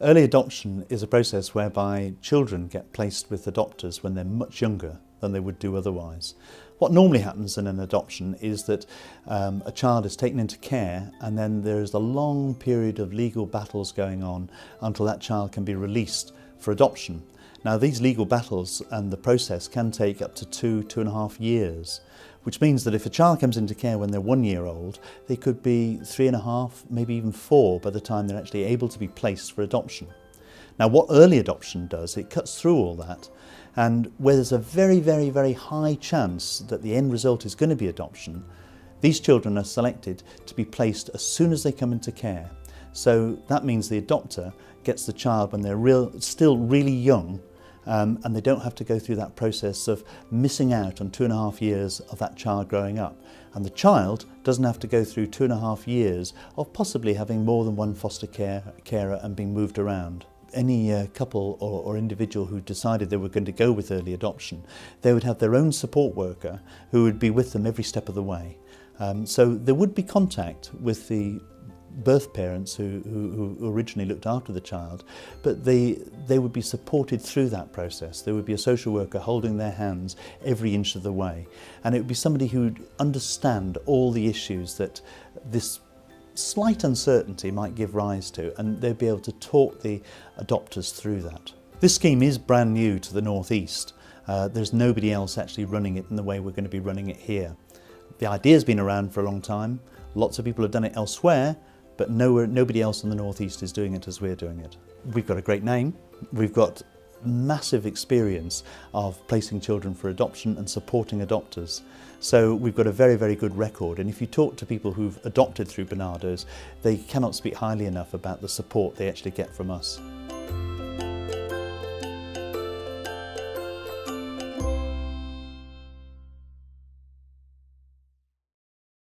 Early adoption is a process whereby children get placed with adopters when they're much younger than they would do otherwise. What normally happens in an adoption is that a child is taken into care, and then there's a long period of legal battles going on until that child can be released for adoption. Now, these legal battles and the process can take up to 2.5 years, which means that if a child comes into care when they're 1 year old, they could be 3.5, maybe even 4 by the time they're actually able to be placed for adoption. Now, what early adoption does, it cuts through all that, and where there's a very high chance that the end result is going to be adoption, these children are selected to be placed as soon as they come into care. So that means the adopter gets the child when they're still really young, and they don't have to go through that process of missing out on 2.5 years of that child growing up. And the child doesn't have to go through 2.5 years of possibly having more than one foster carer and being moved around. Any couple or individual who decided they were going to go with early adoption, they would have their own support worker who would be with them every step of the way. So there would be contact with the birth parents who originally looked after the child, but they would be supported through that process. There would be a social worker holding their hands every inch of the way, and it would be somebody who would understand all the issues that this slight uncertainty might give rise to, and they'd be able to talk the adopters through that. This scheme is brand new to the North East. There's nobody else actually running it in the way we're going to be running it here. The idea's been around for a long time. Lots of people have done it elsewhere, but nobody else in the North East is doing it as we're doing it. We've got a great name. We've got massive experience of placing children for adoption and supporting adopters. So we've got a very good record, and if you talk to people who've adopted through Barnardos, they cannot speak highly enough about the support they actually get from us.